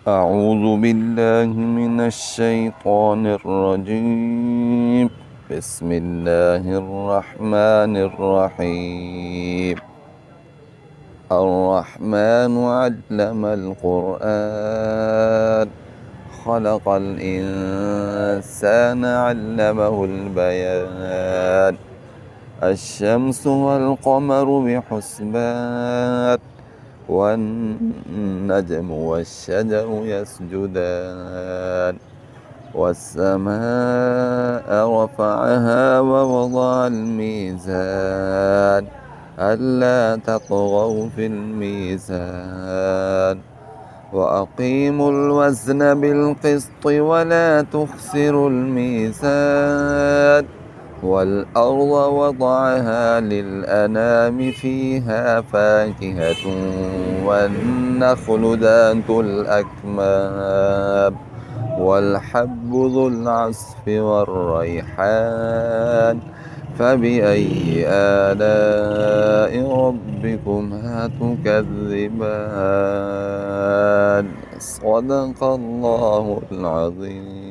أعوذ بالله من الشيطان الرجيم. بسم الله الرحمن الرحيم. الرحمن علم القرآن خلق الإنسان علمه البيان. الشمس والقمر بحسبان والنجم والشجر يسجدان والسماء رفعها ووضع الميزان ألا تطغوا في الميزان وأقيموا الوزن بالقسط ولا تخسروا الميزان والأرض وضعها للأنام فيها فاكهة والنخل ذات الأكمام والحب ذو العصف والريحان فبأي آلاء ربكما تكذبان. صدق الله العظيم.